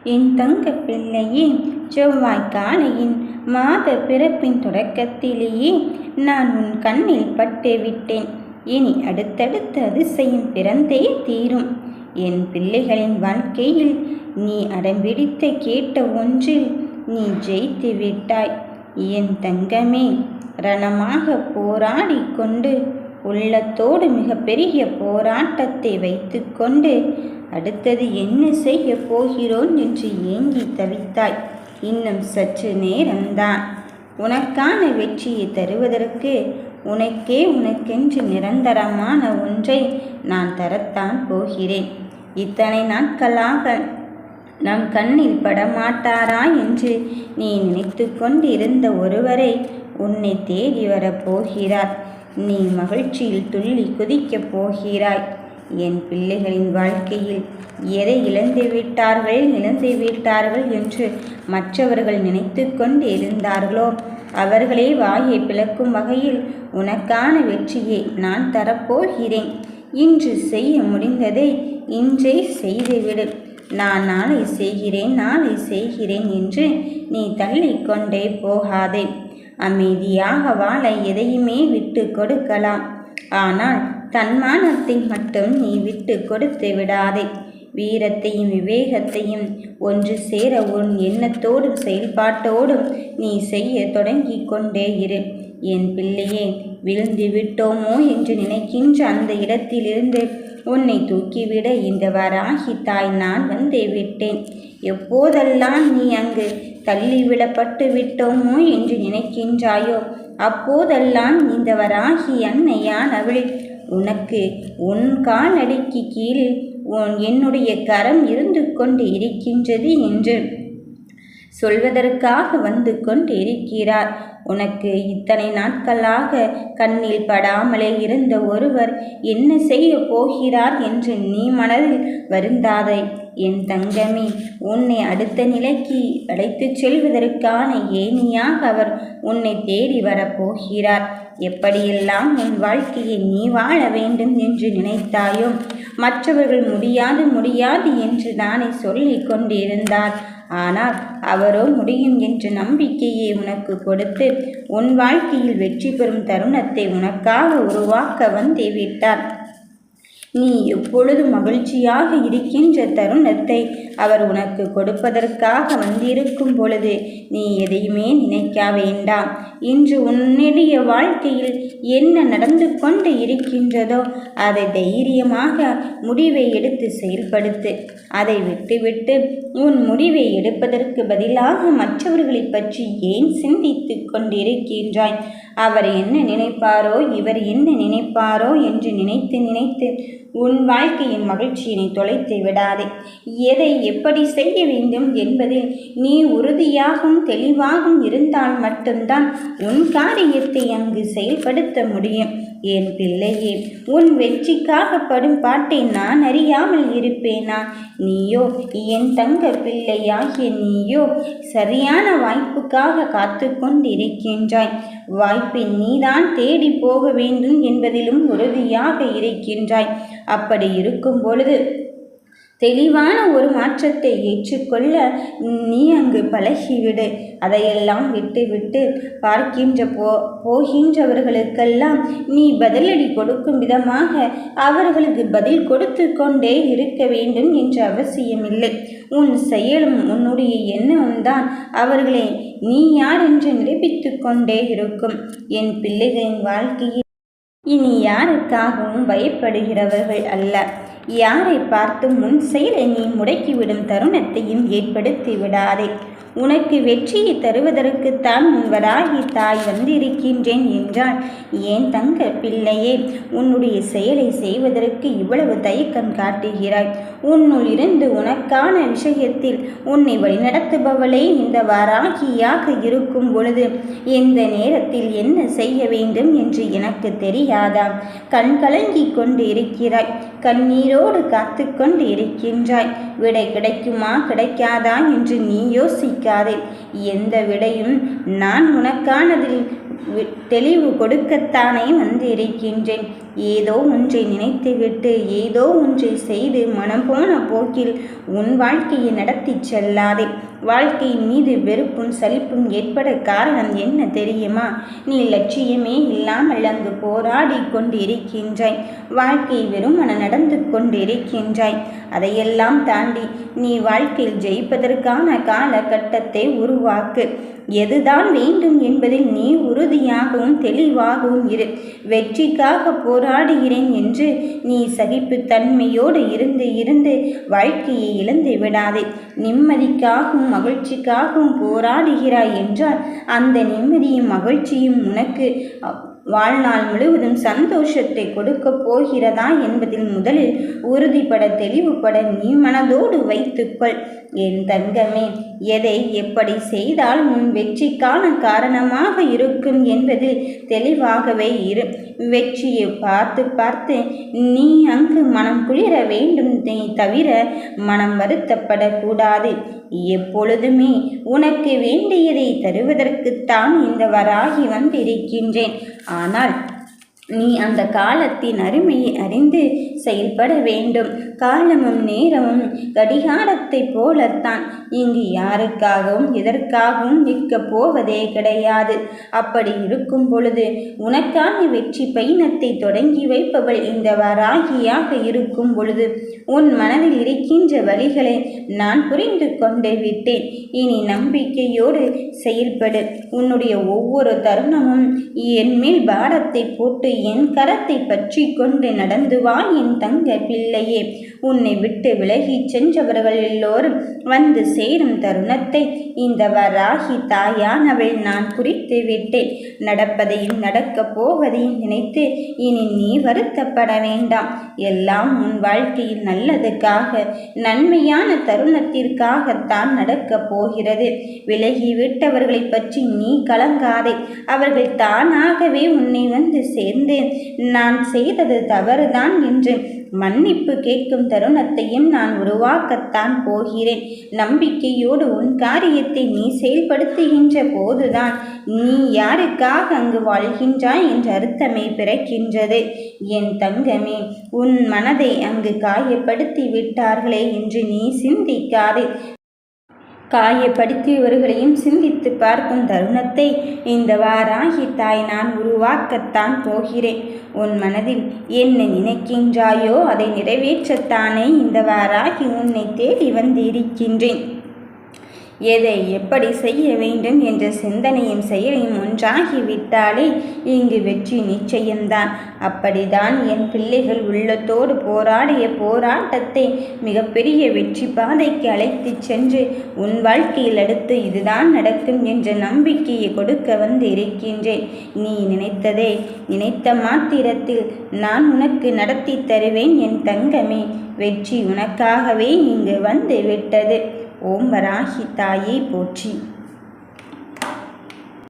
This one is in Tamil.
என் தங்க பிள்ளையே, செவ்வாய் காலையின் மாத பிறப்பின் தொடக்கத்திலேயே நான் உன் கண்ணில் பட்டு விட்டேன். இனி அடுத்தடுத்த அதிசயம் பிறந்தே தீரும். என் பிள்ளைகளின் வாழ்க்கையில் நீ அடம்பிடித்த கேட்ட ஒன்றில் நீ ஜெயித்து விட்டாய். என் தங்கமே, ரணமாக போராடி கொண்டு உள்ளத்தோடு மிகப்பெரிய போராட்டத்தை வைத்து கொண்டு அடுத்தது என்ன செய்ய போகிறோம் என்று ஏங்கி தவித்தாய். இன்னும் சற்று நேரம்தான். உனக்கான வெற்றியை தருவதற்கு உனக்கென்று நிரந்தரமான ஒன்றை நான் தரத்தான் போகிறேன். இத்தனை நாட்களாக நம் கண்ணில் படமாட்டாரா என்று நீ நினைத்து கொண்டிருந்த ஒருவரை உன்னை தேடி வரப்போகிறார். நீ மகிழ்ச்சியில் துள்ளி குதிக்கப் போகிறாய். என் பிள்ளைகளின் வாழ்க்கையில் எதை இழந்து விட்டார்கள் என்று மற்றவர்கள் நினைத்து கொண்டு இருந்தார்களோ அவர்களே வாயை பிளக்கும் வகையில் உனக்கான வெற்றியை நான் தரப்போகிறேன். இன்று செய்ய முடிந்ததை இன்றே செய்துவிடு. நான் நாளை செய்கிறேன் என்று நீ தள்ளிக்கொண்டே போகாதே. அமைதியாக வாழ எதையுமே விட்டு கொடுக்கலாம். ஆனால் தன்மானத்தை மட்டும் நீ விட்டு கொடுத்து விடாதே. வீரத்தையும் விவேகத்தையும் ஒன்று சேர உன் எண்ணத்தோடும் செயல்பாட்டோடும் நீ செய்ய தொடங்கி கொண்டே இரு. என் பிள்ளையே, விழுந்து விட்டோமோ என்று நினைக்கின்ற அந்த இடத்திலிருந்து உன்னை தூக்கிவிட இந்த வராகி தாய் நான் வந்து விட்டேன். எப்போதெல்லாம் நீ அங்கு தள்ளிவிடப்பட்டு விட்டோமோ என்று நினைக்கின்றாயோ அப்போதெல்லாம் இந்த வராகி அன்னையானவள் உனக்கு உன் காலடிக்கு கீழ் என்னுடைய கரம் இருந்து கொண்டு இருக்கின்றது என்று சொல்வதற்காக வந்து கொண்டு இருக்கிறார். உனக்கு இத்தனை நாட்களாக கண்ணில் படாமலே இருந்த ஒருவர் என்ன செய்ய போகிறார் என்று நீ மனதில் வருந்தாதே. என் தங்கமே, உன்னை அடுத்த நிலைக்கு அழைத்துச் செல்வதற்கான ஏணியாக அவர் உன்னை தேடி வரப்போகிறார். எப்படியெல்லாம் உன் வாழ்க்கையை நீ வாழ வேண்டும் என்று நினைத்தாயோ மற்றவர்கள் முடியாது என்று நானே சொல்லிக் கொண்டிருந்தார். ஆனால் அவரோ முடியும் என்ற நம்பிக்கையை உனக்கு கொடுத்து உன் வாழ்க்கையில் வெற்றி பெறும் தருணத்தை உனக்காக உருவாக்க வந்து விட்டார். நீ எப்பொழுது மகிழ்ச்சியாக இருக்கின்ற தருணத்தை அவர் உனக்கு கொடுப்பதற்காக வந்திருக்கும் பொழுது நீ எதையுமே நினைக்க வேண்டாம். இன்று உன்னுடைய வாழ்க்கையில் என்ன நடந்து கொண்டு இருக்கின்றதோ அதை தைரியமாக முடிவை எடுத்து செயல்படுத்து. அதை விட்டுவிட்டு உன் முடிவை எடுப்பதற்கு பதிலாக மற்றவர்களை பற்றி ஏன் சிந்தித்து கொண்டிருக்கின்றாய்? அவர் என்ன நினைப்பாரோ இவர் என்ன நினைப்பாரோ என்று நினைத்து உன் வாழ்க்கையின் மகிழ்ச்சியினை தொலைத்து விடாதே. எதை எப்படி செய்ய வேண்டும் என்பதில் நீ உறுதியாகவும் தெளிவாகவும் இருந்தால் மட்டும்தான் உன் காரியத்தை அங்கு செயல்படுத்த முடியும். என் பிள்ளையே, உன் வெற்றிக்காக படும் பாட்டை நான் அறியாமல் இருப்பேனா? நீயோ என் தங்க பிள்ளையாகிய நீயோ சரியான வாய்ப்புக்காக காத்து கொண்டிருக்கின்றாய். வாய்ப்பை நீதான் தேடி போக வேண்டும் என்பதிலும் உறுதியாக இருக்கின்றாய். அப்படி இருக்கும் பொழுது தெளிவான ஒரு மாற்றத்தை ஏற்றுக்கொள்ள நீ அங்கு பழகிவிடு. அதையெல்லாம் விட்டு போகின்றவர்களுக்கெல்லாம் நீ பதிலடி கொடுக்கும் விதமாக அவர்களுக்கு பதில் கொடுத்து கொண்டே இருக்க வேண்டும் என்ற அவசியமில்லை. உன் செயலும் உன்னுடைய எண்ணமும் தான் அவர்களை நீ யார் என்று நிரூபித்து கொண்டே இருக்கும். என் பிள்ளைகளின் வாழ்க்கையில் இனி யாருக்காகவும் பயப்படுகிறவர்கள் அல்ல. யாரை பார்த்தும் முன் செயலை நீ முடக்கிவிடும் தருணத்தையும் ஏற்படுத்தி விடாதே. உனக்கு வெற்றியை தருவதற்குத்தான் உன் வராகி தாய் வந்திருக்கின்றேன் என்றால் ஏன் தங்க பிள்ளையே, உன்னுடைய செயலை செய்வதற்கு இவ்வளவு தயக்கம் காட்டுகிறாய்? உன்னுள் இருந்து உனக்கான விஷயத்தில் உன்னை வழிநடத்துபவளே இந்த வராகியாக இருக்கும் பொழுது எந்த நேரத்தில் என்ன செய்ய வேண்டும் என்று எனக்கு தெரியாதாம்? கண் கலங்கி கொண்டு இருக்கிறாய், கண்ணீரோடு காத்து கொண்டு இருக்கின்றாய். விடை கிடைக்குமா கிடைக்காதா என்று நீ யோசிக்காதே. எந்த விடையும் நான் உனக்கானதில் தெளிவு கொடுக்கத்தானே வந்து இருக்கின்றேன். ஏதோ ஒன்றை நினைத்துவிட்டு ஏதோ ஒன்றை செய்து மனம் போன போக்கில் உன் வாழ்க்கையை நடத்தி செல்லாதே. வாழ்க்கையின் மீது வெறுப்பும் சலிப்பும் ஏற்பட காரணம் என்ன தெரியுமா? நீ லட்சியமே இல்லாமல் அங்கு போராடி கொண்டிருக்கின்றாய். வாழ்க்கை வெறுமன நடந்து கொண்டிருக்கின்றாய். அதையெல்லாம் தாண்டி நீ வாழ்க்கையில் ஜெயிப்பதற்கான காலகட்டத்தை உருவாக்கு. எதுதான் வேண்டும் என்பதில் நீ உறுதியாகவும் தெளிவாகவும் இரு. வெற்றிக்காக போராடுகிறேன் என்று நீ சகிப்புத்தன்மையோடு இருந்து வாழ்க்கையை இழந்து விடாதே. நிம்மதிக்காகவும் மகிழ்ச்சிக்காகவும் போராடுகிறாய் என்றால் அந்த நிம்மதியும் மகிழ்ச்சியும் உனக்கு வாழ்நாள் முழுவதும் சந்தோஷத்தை கொடுக்க போகிறதா என்பதில் முதலில் உறுதிப்பட தெளிவுபட நீ மனதோடு வைத்துக்கொள். என் தங்கமே, எதை எப்படி செய்தால் உன் வெற்றிக்கான காரணமாக இருக்கும் என்பதில் தெளிவாகவே இரு. வெற்றியை பார்த்து பார்த்து நீ அங்கு மனம் குளிர வேண்டும் தவிர மனம் வருத்தப்படக்கூடாது. எப்பொழுதுமே உனக்கு வேண்டியதை தருவதற்குத்தான் இந்த வராகி வந்திருக்கின்றேன். ஆனால் நீ அந்த காலத்தின் அருமையை அறிந்து செயல்பட வேண்டும். காலமும் நேரமும் கடிகாரத்தை போலத்தான். இங்கு யாருக்காகவும் எதற்காகவும் நிற்கப் போவதே கிடையாது. அப்படி இருக்கும் பொழுது உனக்கான வெற்றி பயணத்தை தொடங்கி வைப்பவள் இந்த வராகியாக இருக்கும் பொழுது உன் மனதில் இருக்கின்ற வழிகளை நான் புரிந்து கொண்டு விட்டேன். இனி நம்பிக்கையோடு செயல்படு. உன்னுடைய ஒவ்வொரு தருணமும் என் மேல் பாரத்தை போட்டு என் கரத்தை பற்றி கொண்டு நடந்து வா என் தங்க பிள்ளையே. உன்னை விட்டு விலகி சென்றவர்கள் எல்லோரும் வந்து சேரும் தருணத்தை இந்த வராகி தாயானவள் நான் குறித்து விட்டேன். நடப்பதையும் நடக்கப் போவதையும் நினைத்து இனி நீ வருத்தப்பட வேண்டாம். எல்லாம் உன் வாழ்க்கையில் நல்லதுக்காக நன்மையான தருணத்திற்காகத்தான் நடக்கப் போகிறது. விலகிவிட்டவர்களை பற்றி நீ கலங்காதே. அவர்கள் தானாகவே உன்னை வந்து சேர்ந்து நான் செய்தது தவறுதான் என்று மன்னிப்பு கேட்கும் தருணத்தையும் நான் உருவாக்கத்தான் போகிறேன். நம்பிக்கையோடு உன் காரியத்தை நீ செயல்படுத்துகின்ற போதுதான் நீ யாருக்காக அங்கு வாழ்கின்றாய் என்ற அர்த்தமே பிறக்கின்றது. என் தங்கமே, உன் மனதை அங்கு காயப்படுத்தி விட்டார்களே என்று நீ சிந்திக்காதே. காயப்படுத்தியவர்களையும் சிந்தித்து பார்க்கும் தருணத்தை இந்த வாராகி தாய் நான் உருவாக்கத்தான் போகிறேன். உன் மனதில் என்ன நினைக்கின்றாயோ அதை நிறைவேற்றத்தானே இந்த வாராகி உன்னை தேடி வந்திருக்கின்றேன். எதை எப்படி செய்ய வேண்டும் என்ற சிந்தனையும் செயலையும் ஒன்றாகிவிட்டாலே இங்கு வெற்றி நிச்சயம்தான். அப்படிதான் என் பிள்ளைகள் உள்ளத்தோடு போராடிய போராட்டத்தை மிகப்பெரிய வெற்றி பாதைக்கு அழைத்து சென்று உன் வாழ்க்கையில் அடுத்து இதுதான் நடக்கும் என்ற நம்பிக்கையை கொடுக்க வந்து இருக்கின்றேன். நீ நினைத்ததே நினைத்த மாத்திரத்தில் நான் உனக்கு நடத்தி தருவேன் என் தங்கமே. வெற்றி உனக்காகவே இங்கு வந்து விட்டது. ஓம் வராகி தாயை போற்றி.